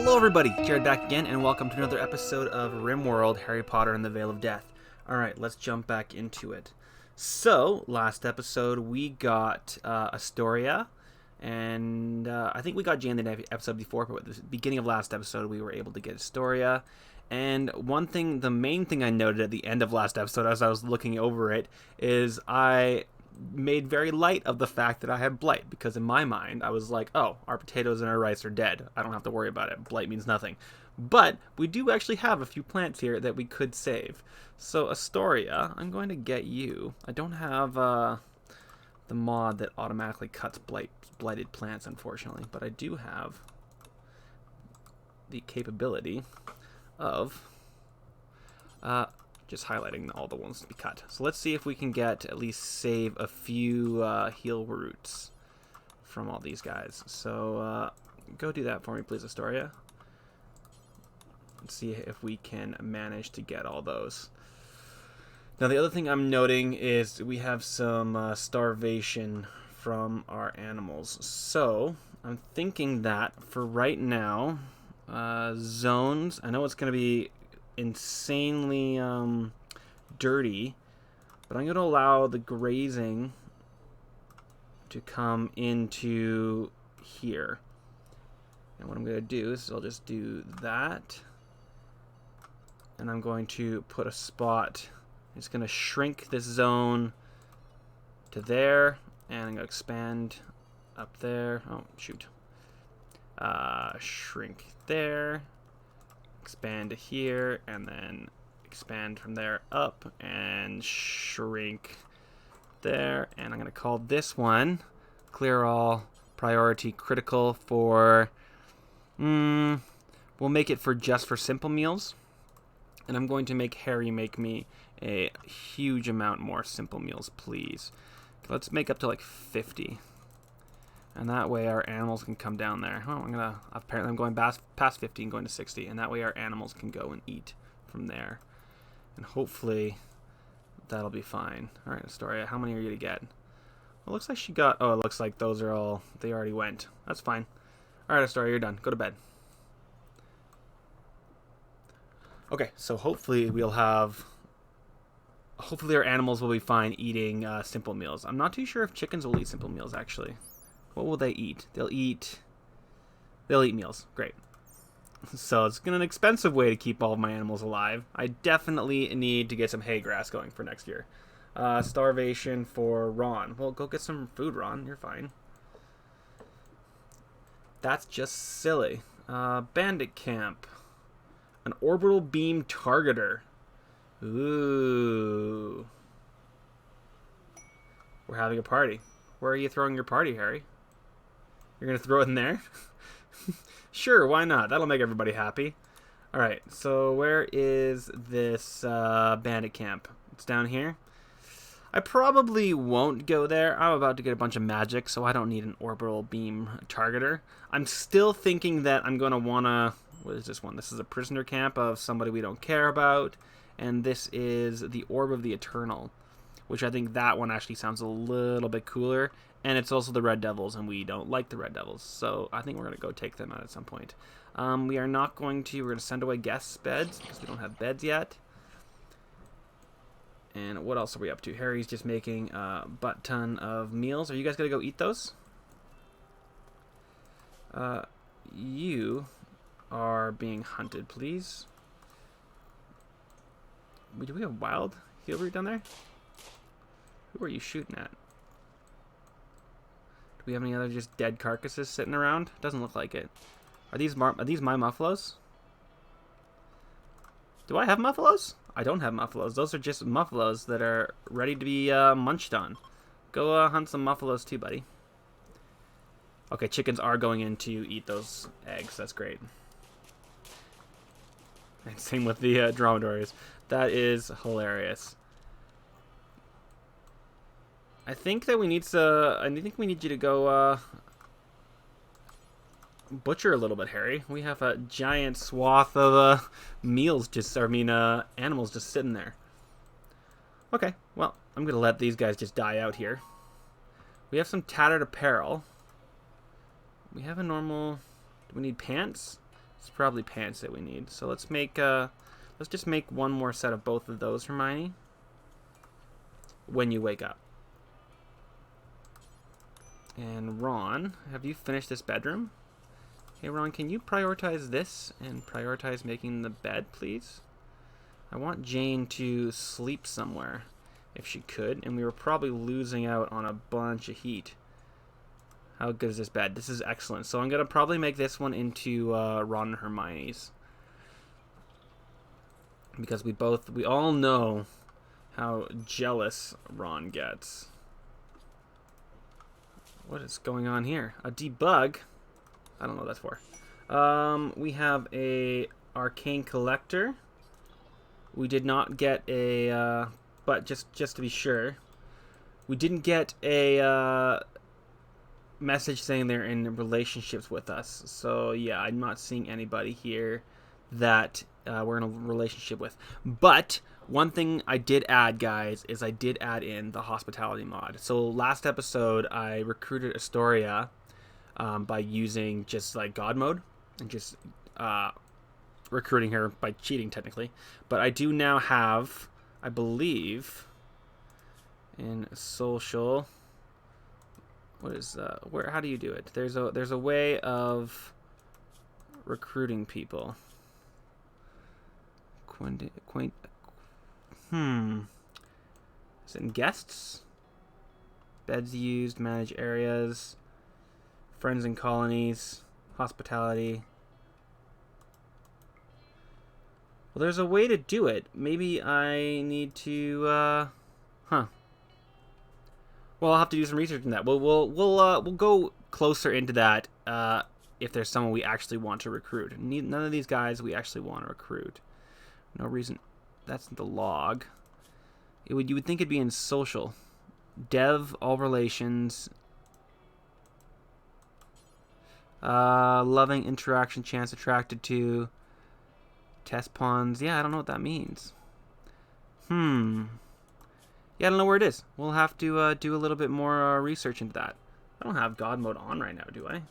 Hello everybody, Jared back again, and welcome to another episode of Rimworld, Harry Potter and the Veil of Death. Alright, let's jump back into it. So, last episode we got Astoria, and I think we got Jan the episode before, but at the beginning of last episode we were able to get Astoria. And the main thing I noted at the end of last episode as I was looking over it, is I made very light of the fact that I had blight, because in my mind I was like, oh, our potatoes and our rice are dead, I don't have to worry about it, blight means nothing. But we do actually have a few plants here that we could save. So Astoria, I'm going to get you. I don't have the mod that automatically cuts blighted plants, unfortunately, but I do have the capability of just highlighting all the ones to be cut. So let's see if we can at least save a few heal roots from all these guys. So go do that for me, please, Astoria. Let's see if we can manage to get all those. Now, the other thing I'm noting is we have some starvation from our animals. So I'm thinking that for right now, zones, I know it's going to be insanely dirty, but I'm going to allow the grazing to come into here. And what I'm going to do is I'll just do that, and I'm going to put a spot. It's going to shrink this zone to there, and I'm going to expand up there. Oh, shoot. Shrink there, expand to here, and then expand from there up and shrink there. And I'm going to call this one clear all priority critical for we'll make it for just for simple meals, and I'm going to make Harry make me a huge amount more simple meals, please. Let's make up to like 50. And that way our animals can come down there. Oh, apparently I'm going past 50 and going to 60. And that way our animals can go and eat from there. And hopefully that'll be fine. Alright, Astoria, how many are you to get? Well, it looks like she got... Oh, it looks like those are all... They already went. That's fine. Alright, Astoria, you're done. Go to bed. Okay, so hopefully we'll have... Hopefully our animals will be fine eating simple meals. I'm not too sure if chickens will eat simple meals, actually. What will they eat? They'll eat meals. Great. So it's an expensive way to keep all of my animals alive. I definitely need to get some hay grass going for next year. Starvation for Ron. Well, go get some food, Ron. You're fine. That's just silly. Bandit camp. An orbital beam targeter. Ooh. We're having a party. Where are you throwing your party, Harry? You're going to throw it in there? Sure, why not? That'll make everybody happy. Alright, so where is this bandit camp? It's down here. I probably won't go there. I'm about to get a bunch of magic, so I don't need an orbital beam targeter. I'm still thinking that I'm going to want to... What is this one? This is a prisoner camp of somebody we don't care about. And this is the Orb of the Eternal, which I think that one actually sounds a little bit cooler. And it's also the Red Devils, and we don't like the Red Devils. So I think we're going to go take them out at some point. We are not going to... We're going to send away guests' beds, because we don't have beds yet. And what else are we up to? Harry's just making a butt-ton of meals. Are you guys going to go eat those? You are being hunted, please. Do we have wild heal root down there? Who are you shooting at? Do we have any other just dead carcasses sitting around? Doesn't look like it. Are these my muffalos? Do I have muffalos? I don't have muffalos. Those are just muffalos that are ready to be munched on. Go hunt some muffalos too, buddy. Okay, chickens are going in to eat those eggs. That's great. And same with the dromedaries. That is hilarious. I think that we need to... I think we need you to go butcher a little bit, Harry. We have a giant swath of animals just sitting there. Okay, well, I'm going to let these guys just die out here. We have some tattered apparel. We have a normal... Do we need pants? It's probably pants that we need. So let's just make one more set of both of those, Hermione. When you wake up. And Ron, have you finished this bedroom? Hey Ron, can you prioritize this and prioritize making the bed, please? I want Jane to sleep somewhere, if she could, and we were probably losing out on a bunch of heat. How good is this bed? This is excellent. So I'm going to probably make this one into Ron and Hermione's. Because we all know how jealous Ron gets. What is going on here? A debug? I don't know what that's for. We have a arcane collector. We did not get a, but just to be sure, we didn't get a message saying they're in relationships with us. So yeah, I'm not seeing anybody here that we're in a relationship with. But one thing I did add, guys, is I did add in the hospitality mod. So last episode, I recruited Astoria by using just like God mode and just recruiting her by cheating technically. But I do now have, I believe, in social. What is how do you do it? There's a way of recruiting people. Is it in guests? Beds used, manage areas, friends and colonies, hospitality. Well, there's a way to do it. Maybe I need to Well, I'll have to do some research on that. We'll go closer into that if there's someone we actually want to recruit. None of these guys we actually want to recruit. No reason. That's the log. You would think it'd be in social. Dev, all relations. Loving, interaction, chance, attracted to. Test pawns. Yeah, I don't know what that means. Yeah, I don't know where it is. We'll have to do a little bit more research into that. I don't have God mode on right now, do I?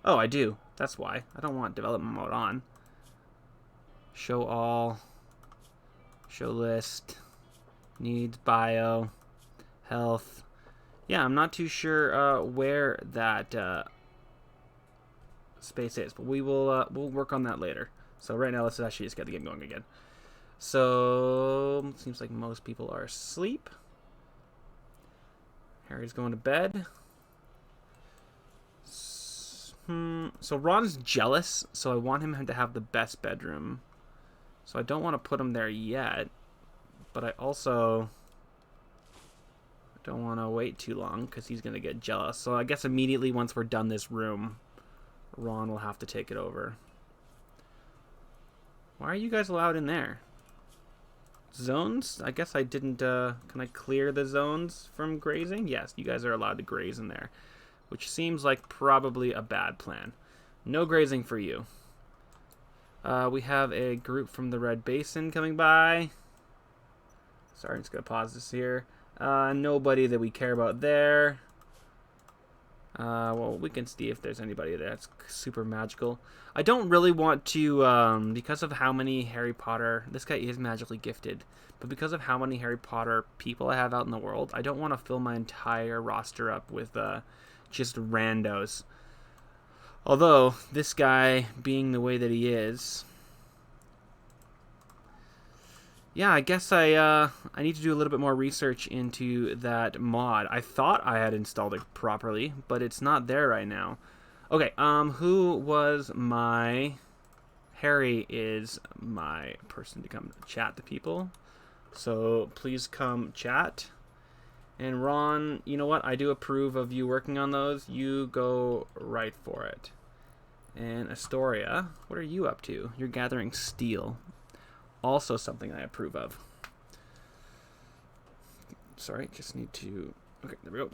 Oh, I do. That's why. I don't want development mode on. Show all. Show list. Needs, bio. Health. Yeah, I'm not too sure where that space is, but we'll work on that later. So right now, let's actually just get the game going again. So, seems like most people are asleep. Harry's going to bed. So Ron's jealous, so I want him to have the best bedroom. So I don't want to put him there yet, but I also don't want to wait too long because he's going to get jealous. So I guess immediately once we're done this room, Ron will have to take it over. Why are you guys allowed in there? Zones? I guess I didn't, can I clear the zones from grazing? Yes, you guys are allowed to graze in there, which seems like probably a bad plan. No grazing for you. We have a group from the Red Basin coming by. Sorry, I'm just going to pause this here. Nobody that we care about there. Well, we can see if there's anybody there that's super magical. I don't really want to, because of how many Harry Potter... This guy is magically gifted. But because of how many Harry Potter people I have out in the world, I don't want to fill my entire roster up with just randos. Although, this guy, being the way that he is... Yeah, I guess I need to do a little bit more research into that mod. I thought I had installed it properly, but it's not there right now. Okay, who was my... Harry is my person to come chat to people. So please come chat. And Ron, you know what? I do approve of you working on those. You go right for it. And Astoria, what are you up to? You're gathering steel. Also something I approve of. Sorry, just need to... Okay, there we go.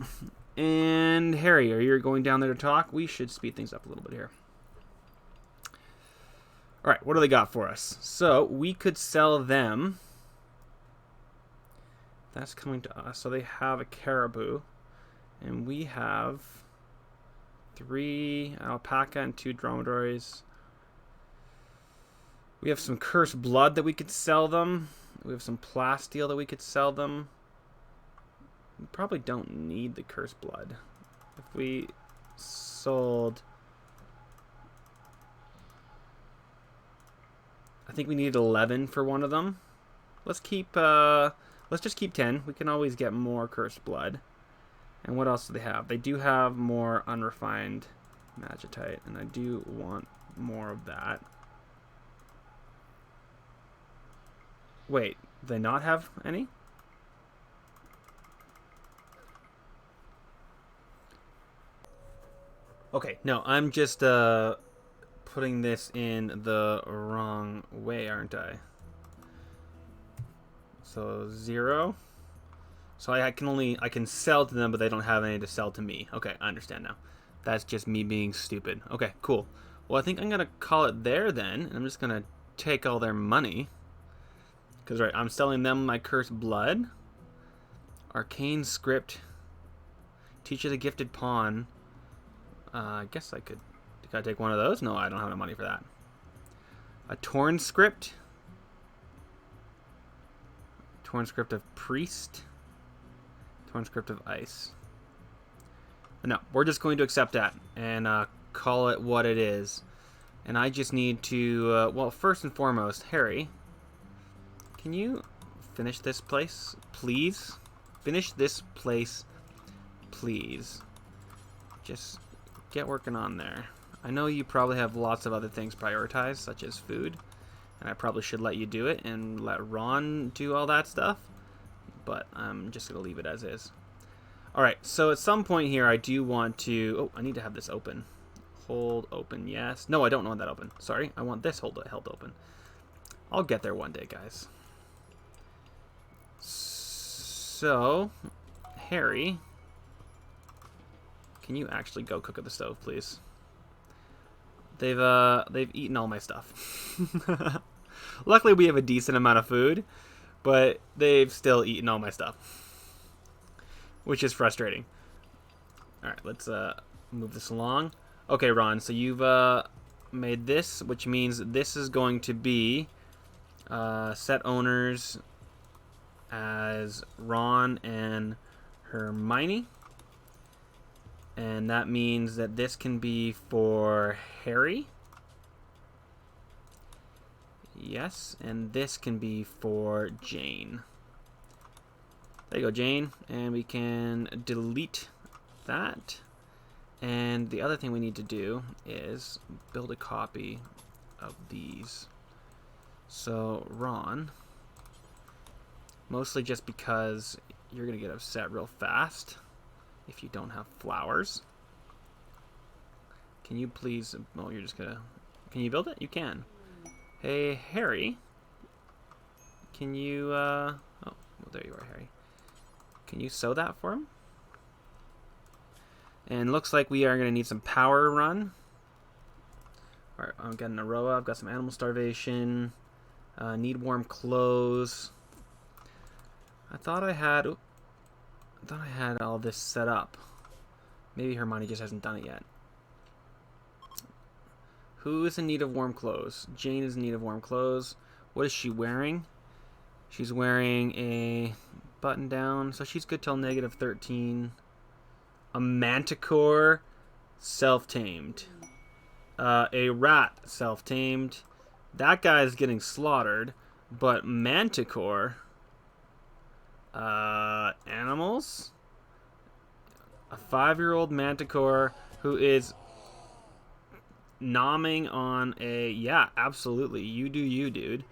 And Harry, are you going down there to talk? We should speed things up a little bit here. Alright, what do they got for us? So, we could sell them. That's coming to us. So they have a caribou. And we have 3 alpaca and 2 dromedaries. We have some cursed blood that we could sell them. We have some plasteel that we could sell them. We probably don't need the cursed blood. If we sold... I think we needed 11 for one of them. Let's keep... let's just keep 10. We can always get more cursed blood. And what else do they have? They do have more unrefined magitite, and I do want more of that. Wait, do they not have any? Okay, no, I'm just putting this in the wrong way, aren't I? So 0. So I can sell to them, but they don't have any to sell to me. Okay, I understand now. That's just me being stupid. Okay, cool. Well, I think I'm gonna call it there then, and I'm just gonna take all their money. Because, right, I'm selling them my cursed blood. Arcane script. Teach of the gifted pawn. I guess I could... Can I take one of those? No, I don't have enough money for that. A torn script. Torn script of priest. Torn script of ice. No, we're just going to accept that and call it what it is. And I just need to... well, first and foremost, Harry... Can you finish this place, please? Finish this place, please. Just get working on there. I know you probably have lots of other things prioritized, such as food. And I probably should let you do it and let Ron do all that stuff. But I'm just going to leave it as is. Alright, so at some point here I do want to... Oh, I need to have this open. Hold open, yes. No, I don't want that open. Sorry, I want this held open. I'll get there one day, guys. So, Harry, can you actually go cook at the stove, please? They've eaten all my stuff. Luckily, we have a decent amount of food, but they've still eaten all my stuff, which is frustrating. All right, let's move this along. Okay, Ron, so you've made this, which means this is going to be set owners as Ron and Hermione. And that means that this can be for Harry. Yes, and this can be for Jane. There you go, Jane. And we can delete that. And the other thing we need to do is build a copy of these. So, Ron... Mostly just because you're going to get upset real fast if you don't have flowers. Can you please... Oh, you're just going to... Can you build it? You can. Hey, Harry. Can you... Oh, well, there you are, Harry. Can you sew that for him? And looks like we are going to need some power run. Alright, I'm getting a Aroa. I've got some animal starvation. Need warm clothes. I thought I had all this set up. Maybe Hermione just hasn't done it yet. Who is in need of warm clothes? Jane is in need of warm clothes. What is she wearing? She's wearing a button down, so she's good till -13. A manticore, self-tamed. A rat, self-tamed. That guy's getting slaughtered, but manticore... animals? A 5-year-old manticore who is nomming on a... Yeah, absolutely. You do you, dude.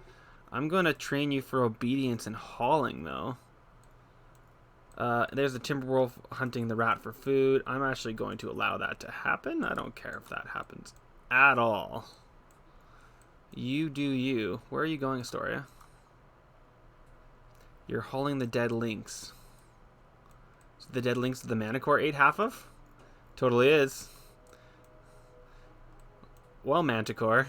I'm going to train you for obedience and hauling, though. There's the Timberwolf hunting the rat for food. I'm actually going to allow that to happen. I don't care if that happens at all. You do you. Where are you going, Astoria? You're hauling the dead lynx. So the dead lynx the Manticore ate half of? Totally is. Well, Manticore.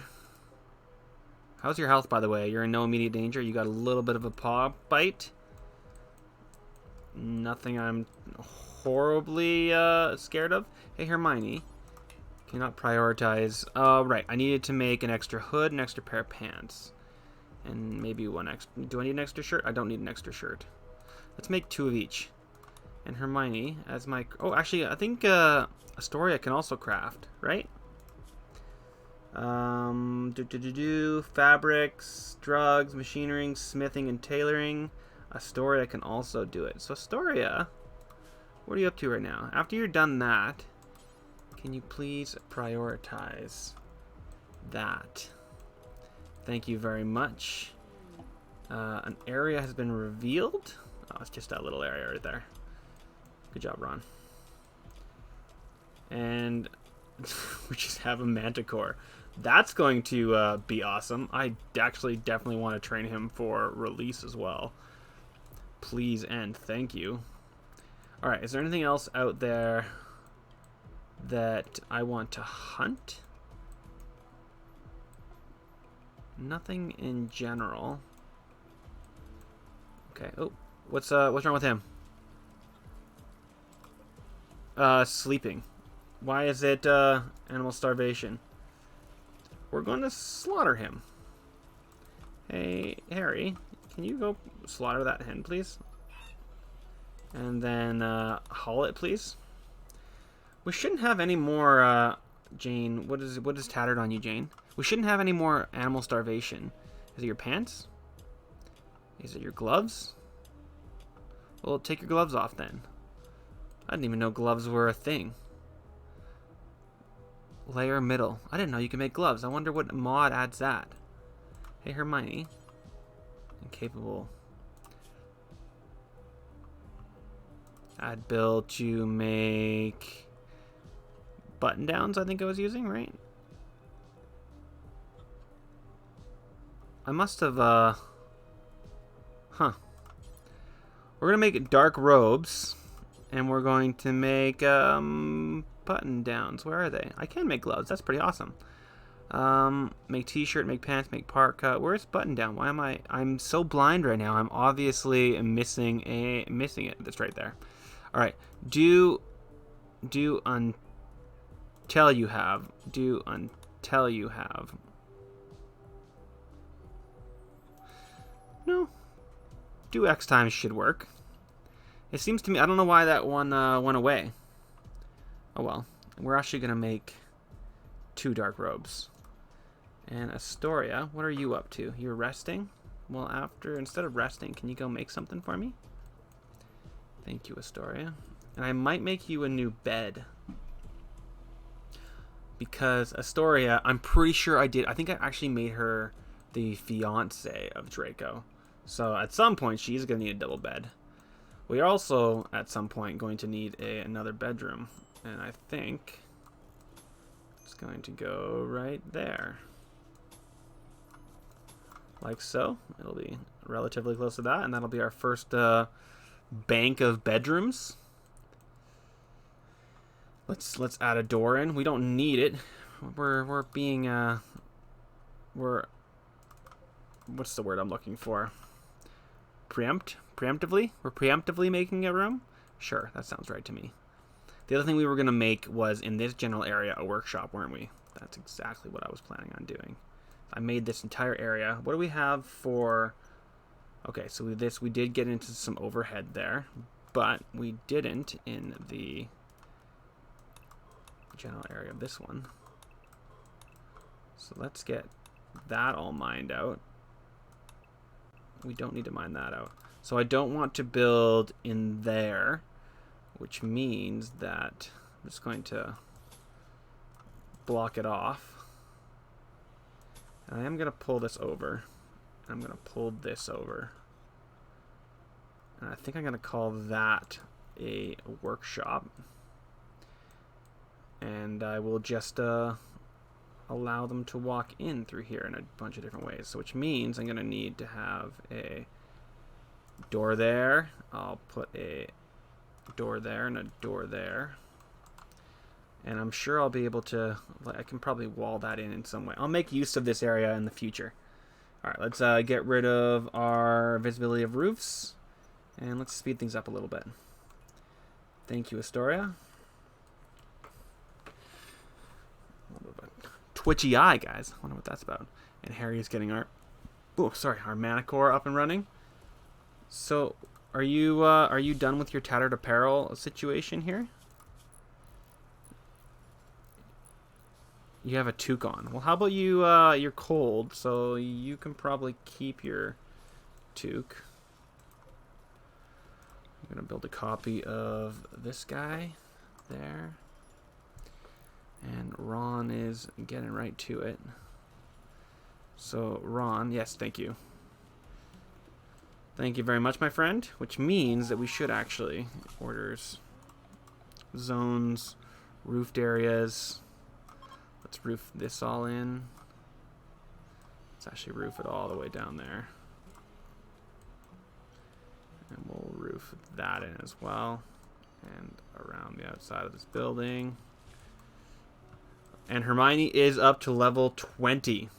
How's your health, by the way? You're in no immediate danger. You got a little bit of a paw bite. Nothing I'm horribly scared of. Hey, Hermione. Cannot prioritize. Right. I needed to make an extra hood, an extra pair of pants. And maybe one extra. Do I need an extra shirt? I don't need an extra shirt. Let's make 2 of each. And Hermione as my... Oh, actually, I think Astoria can also craft, right? Fabrics, drugs, machinery, smithing, and tailoring. Astoria can also do it. So Astoria, what are you up to right now? After you're done that, can you please prioritize that? Thank you very much. An area has been revealed. Oh, it's just that little area right there. Good job, Ron. And we just have a manticore. That's going to be awesome. I actually definitely want to train him for release as well. Please and thank you. Alright, is there anything else out there that I want to hunt? Nothing in general. Okay. Oh, what's wrong with him? Sleeping. Why is it animal starvation? We're going to slaughter him. Hey, Harry, can you go slaughter that hen, please? And then haul it, please. We shouldn't have any more, Jane. What is tattered on you, Jane? We shouldn't have any more animal starvation. Is it your pants? Is it your gloves? Well, take your gloves off then. I didn't even know gloves were a thing. Layer middle. I didn't know you could make gloves. I wonder what mod adds that. Hey, Hermione. Incapable. Add build to make button downs, I think I was using, right? I must have, huh. We're going to make dark robes, and we're going to make, button downs. Where are they? I can make gloves. That's pretty awesome. Make t-shirt, make pants, make parka. Where's button down? Why am I'm so blind right now. I'm obviously missing it. That's right there. All right. Do until you have. Do until you have. No. Do X times should work. It seems to me, I don't know why that one went away. Oh well. We're actually going to make 2 dark robes. And Astoria, what are you up to? You're resting? Well, instead of resting, can you go make something for me? Thank you, Astoria. And I might make you a new bed. Because Astoria, I'm pretty sure I did. I think I actually made her the fiance of Draco. So at some point, she's going to need a double bed. We are also, at some point, going to need another bedroom. And I think it's going to go right there. Like so. It'll be relatively close to that. And that'll be our first bank of bedrooms. Let's add a door in. We don't need it. We're being what's the word I'm looking for? Preemptively? We're preemptively making a room? Sure, that sounds right to me. The other thing we were going to make was, in this general area, a workshop, weren't we? That's exactly what I was planning on doing. I made this entire area. What do we have for... Okay, so we did get into some overhead there, but we didn't in the general area of this one. So let's get that all mined out. We don't need to mine that out. So I don't want to build in there, which means that I'm just going to block it off. And I am going to pull this over. I'm going to pull this over. And I think I'm going to call that a workshop. And I will just allow them to walk in through here in a bunch of different ways. So which means I'm going to need to have a door there. I'll put a door there and a door there. And I'm sure I'll be able to, I can probably wall that in some way. I'll make use of this area in the future. Alright, let's get rid of our visibility of roofs. And let's speed things up a little bit. Thank you, Astoria. twitchy eye, guys. I wonder what that's about. And Harry is getting our our Manicore up and running. So, are you done with your tattered apparel situation here? You have a toque on. Well, how about you? You're cold, so you can probably keep your toque. I'm gonna build a copy of this guy there. And Ron is getting right to it. So, Ron, yes, thank you. Thank you very much, my friend. Which means that we should actually orders, zones, roofed areas. Let's roof this all in. Let's actually roof it all the way down there. And we'll roof that in as well. And around the outside of this building. And Hermione is up to level 20.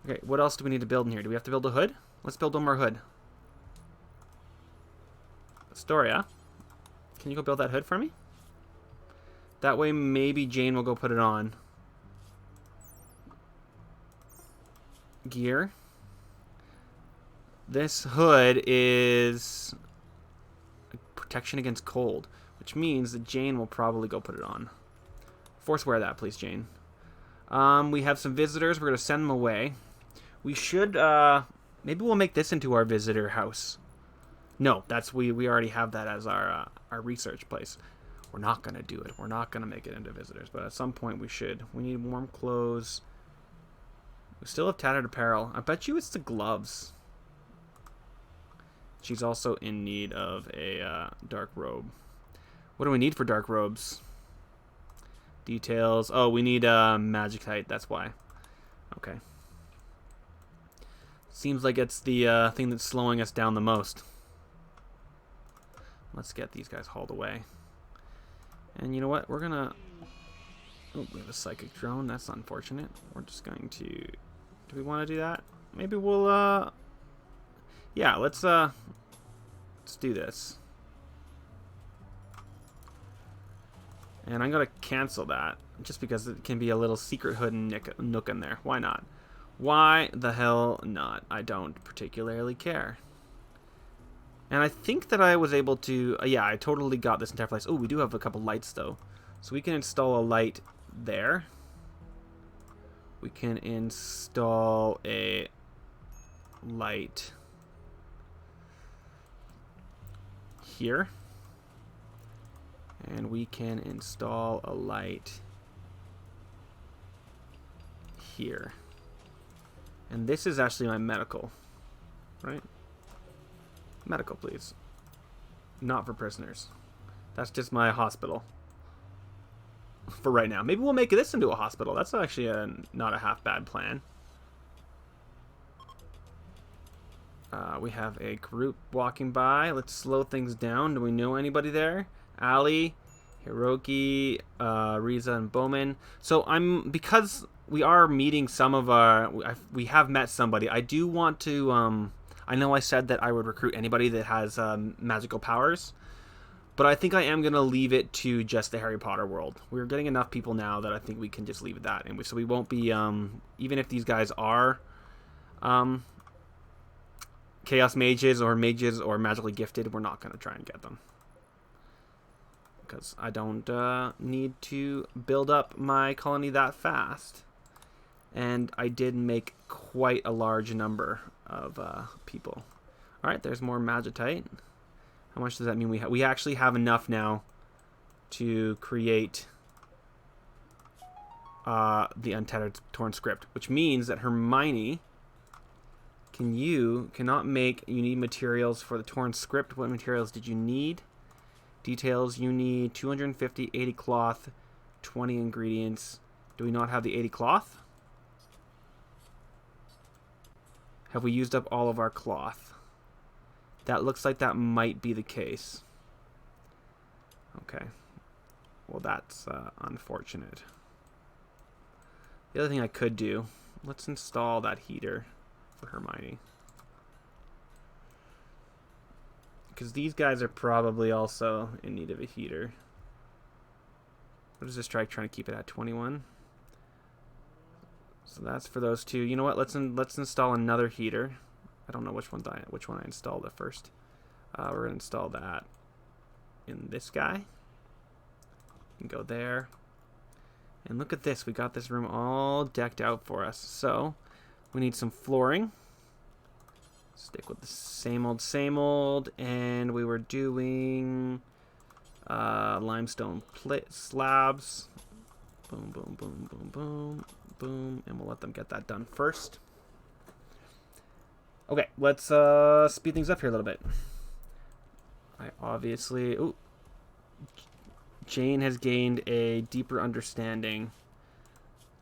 Okay, what else do we need to build in here? Do we have to build a hood? Let's build one more hood. Astoria, can you go build that hood for me? That way maybe Jane will go put it on. Gear. This hood is protection against cold, which means that Jane will probably go put it on. Force wear that, please, Jane. We have some visitors. We're going to send them away. We should, maybe we'll make this into our visitor house. No, that's, we already have that as our research place. We're not going to do it. We're not going to make it into visitors, but at some point we should. We need warm clothes. We still have tattered apparel. I bet you it's the gloves. She's also in need of a dark robe. What do we need for dark robes? Details. Oh, we need magic height. That's why. Okay. Seems like it's the thing that's slowing us down the most. Let's get these guys hauled away. And you know what? We're gonna... Oh, we have a psychic drone. That's unfortunate. We're just going to... Do we want to do that? Maybe we'll... Yeah, let's do this. And I'm going to cancel that, just because it can be a little secret hood and nook in there. Why not? Why the hell not? I don't particularly care. And I think that I was able to... yeah, I totally got this entire place. Oh, we do have a couple lights, though. So we can install a light there. We can install a light here. And we can install a light here. And this is actually my medical, right? Medical, please. Not for prisoners. That's just my hospital. For right now. Maybe we'll make this into a hospital. That's actually not a half bad plan. We have a group walking by. Let's slow things down. Do we know anybody there? Ali, Hiroki, Riza, and Bowman. So because we are meeting some of our... We have met somebody. I do want to... I know I said that I would recruit anybody that has magical powers. But I think I am going to leave it to just the Harry Potter world. We're getting enough people now that I think we can just leave it that. And so we won't be... even if these guys are... chaos mages or magically gifted, we're not going to try and get them. Because I don't need to build up my colony that fast. And I did make quite a large number of people. Alright, there's more magitite. How much does that mean we have? We actually have enough now to create the untattered torn script. Which means that Hermione... cannot make... You need materials for the torn script. What materials did you need? Details, you need 250, 80 cloth, 20 ingredients. Do we not have the 80 cloth? Have we used up all of our cloth? That looks like that might be the case. Okay. Well, that's unfortunate. The other thing I could do, let's install that heater for Hermione. Because these guys are probably also in need of a heater. What is this trying to keep it at 21? So that's for those two. You know what? Let's install another heater. I don't know which one I installed at first. We're gonna install that in this guy. And go there. And look at this. We got this room all decked out for us. So we need some flooring. Stick with the same old, and we were doing limestone slabs. Boom, boom, boom, boom, boom, boom, and we'll let them get that done first. Okay, let's speed things up here a little bit. I obviously... Ooh. Jane has gained a deeper understanding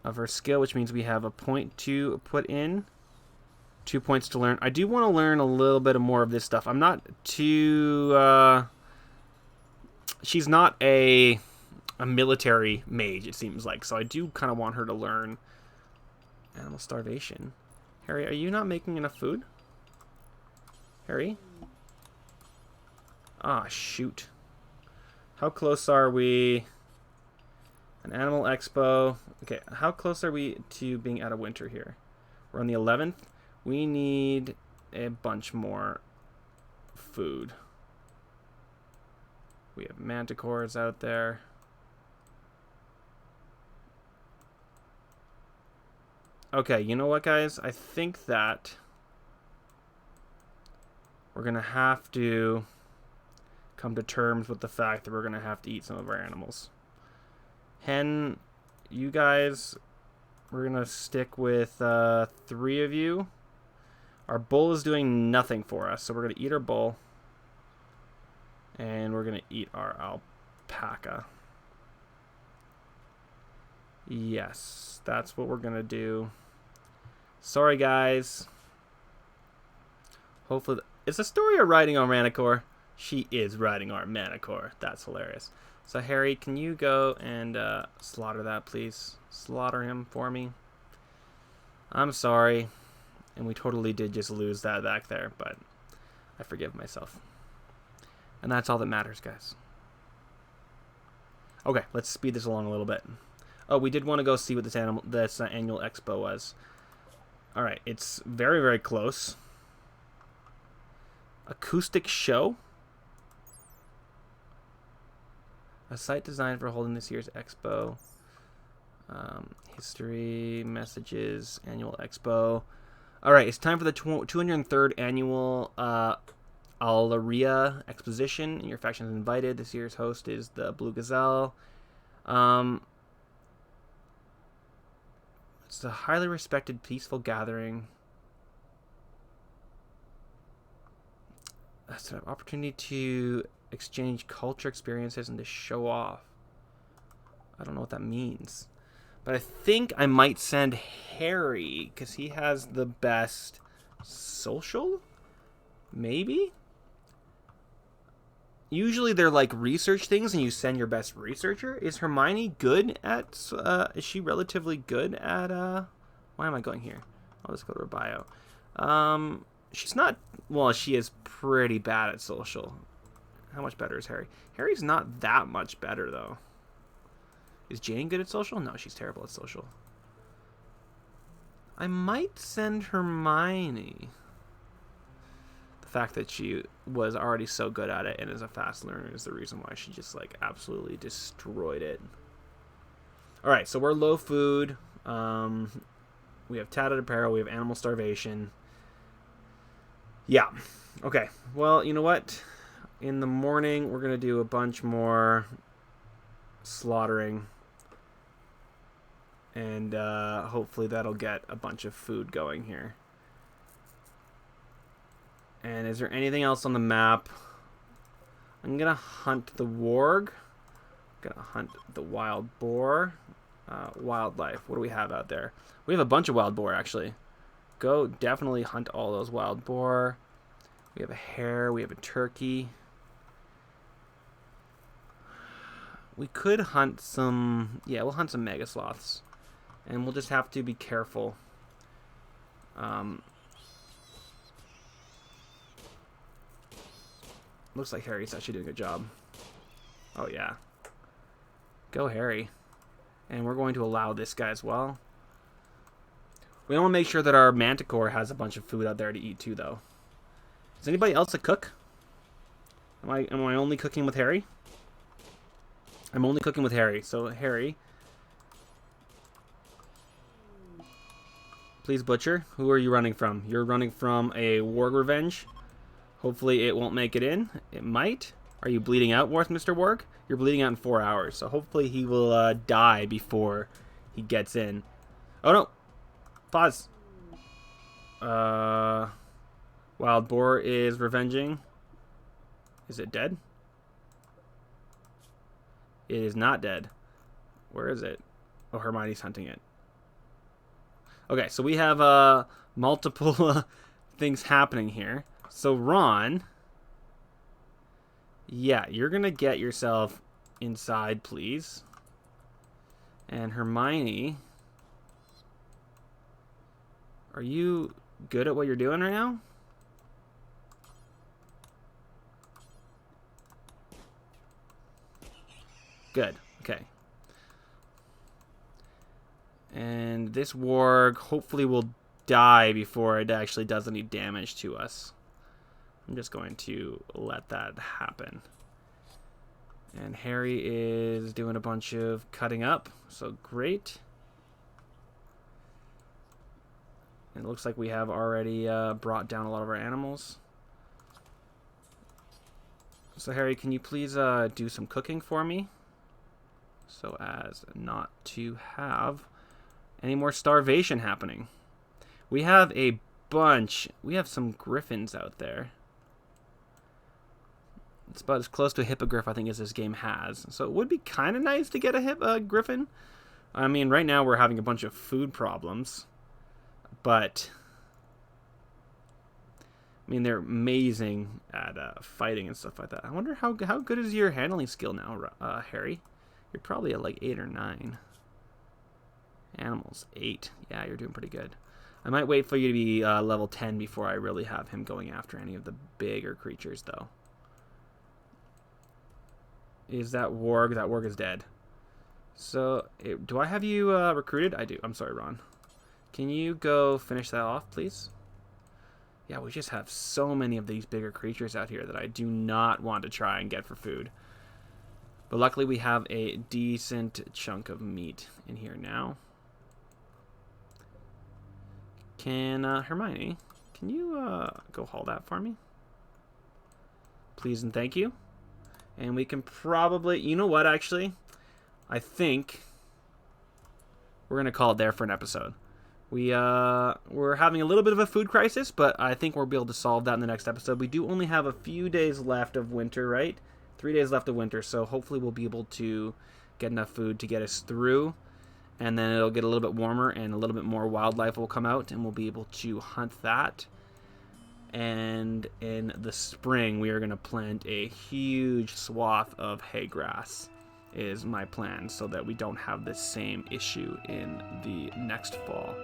of her skill, which means we have a point to put in. 2 points to learn. I do want to learn a little bit more of this stuff. I'm not too... she's not a military mage, it seems like. So I do kind of want her to learn animal starvation. Harry, are you not making enough food? Harry? Ah, shoot. How close are we? An animal expo. Okay, how close are we to being out of winter here? We're on the 11th. We need a bunch more food. We have manticores out there. Okay, you know what, guys? I think that we're going to have to come to terms with the fact that we're going to have to eat some of our animals. Hen, you guys, we're going to stick with 3 of you. Our bull is doing nothing for us, so we're going to eat our bull. And we're going to eat our alpaca. Yes, that's what we're going to do. Sorry, guys. Hopefully... Is Astoria riding on Manicore? She is riding our Manicore. That's hilarious. So, Harry, can you go and slaughter that, please? Slaughter him for me. I'm sorry. And we totally did just lose that back there, but I forgive myself. And that's all that matters, guys. Okay, let's speed this along a little bit. Oh, we did want to go see what this annual expo was. All right, it's very, very close. Acoustic show. A site designed for holding this year's expo. History, messages, annual expo. All right, it's time for the 203rd annual Alaria exposition. And your faction is invited. This year's host is the Blue Gazelle. It's a highly respected, peaceful gathering. That's an opportunity to exchange culture experiences and to show off. I don't know what that means. But I think I might send Harry, because he has the best social? Maybe? Usually they're like research things and you send your best researcher. Is Hermione good at... is she relatively good at... why am I going here? I'll just go to her bio. She's not... Well, she is pretty bad at social. How much better is Harry? Harry's not that much better, though. Is Jane good at social? No, she's terrible at social. I might send Hermione. The fact that she was already so good at it and is a fast learner is the reason why she just, like, absolutely destroyed it. Alright, so we're low food. We have tattered apparel. We have animal starvation. Yeah. Okay. Well, you know what? In the morning, we're going to do a bunch more slaughtering. And hopefully that'll get a bunch of food going here. And is there anything else on the map? I'm going to hunt the warg. I'm going to hunt the wild boar. Wildlife. What do we have out there? We have a bunch of wild boar, actually. Go definitely hunt all those wild boar. We have a hare. We have a turkey. We could hunt some... Yeah, we'll hunt some mega sloths. And we'll just have to be careful. Looks like Harry's actually doing a good job. Oh, yeah. Go, Harry. And we're going to allow this guy as well. We want to make sure that our manticore has a bunch of food out there to eat too, though. Is anybody else a cook? Am I only cooking with Harry? I'm only cooking with Harry. So Harry, please butcher. Who are you running from? You're running from a Warg Revenge. Hopefully it won't make it in. It might. Are you bleeding out, Mr. Warg? You're bleeding out in 4 hours. So hopefully he will die before he gets in. Oh no! Pause. Wild Boar is revenging. Is it dead? It is not dead. Where is it? Oh, Hermione's hunting it. Okay, so we have multiple things happening here. So Ron, yeah, you're going to get yourself inside, please. And Hermione, are you good at what you're doing right now? Good. Okay. And this warg hopefully will die before it actually does any damage to us. I'm just going to let that happen. And Harry is doing a bunch of cutting up, so great. And it looks like we have already brought down a lot of our animals. So Harry, can you please do some cooking for me? So as not to have any more starvation happening. We have a bunch. We have some griffins out there. It's about as close to a hippogriff, I think, as this game has. So it would be kind of nice to get a griffin. I mean, right now we're having a bunch of food problems. But, I mean, they're amazing at fighting and stuff like that. I wonder how good is your handling skill now, Harry? You're probably at like 8 or 9. Animals, 8. Yeah, you're doing pretty good. I might wait for you to be level 10 before I really have him going after any of the bigger creatures, though. Is that warg? That warg is dead. So, do I have you recruited? I do. I'm sorry, Ron. Can you go finish that off, please? Yeah, we just have so many of these bigger creatures out here that I do not want to try and get for food. But luckily we have a decent chunk of meat in here now. Can, Hermione, can you go haul that for me? Please and thank you. And we can probably, you know what, actually? I think we're going to call it there for an episode. We're having a little bit of a food crisis, but I think we'll be able to solve that in the next episode. We do only have a few days left of winter, right? 3 days left of winter, so hopefully we'll be able to get enough food to get us through. And then it'll get a little bit warmer and a little bit more wildlife will come out, and we'll be able to hunt that. And in the spring, we are going to plant a huge swath of hay grass, is my plan, so that we don't have the same issue in the next fall.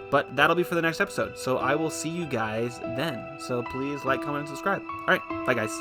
But that'll be for the next episode, so I will see you guys then. So please like, comment, and subscribe. All right, bye guys.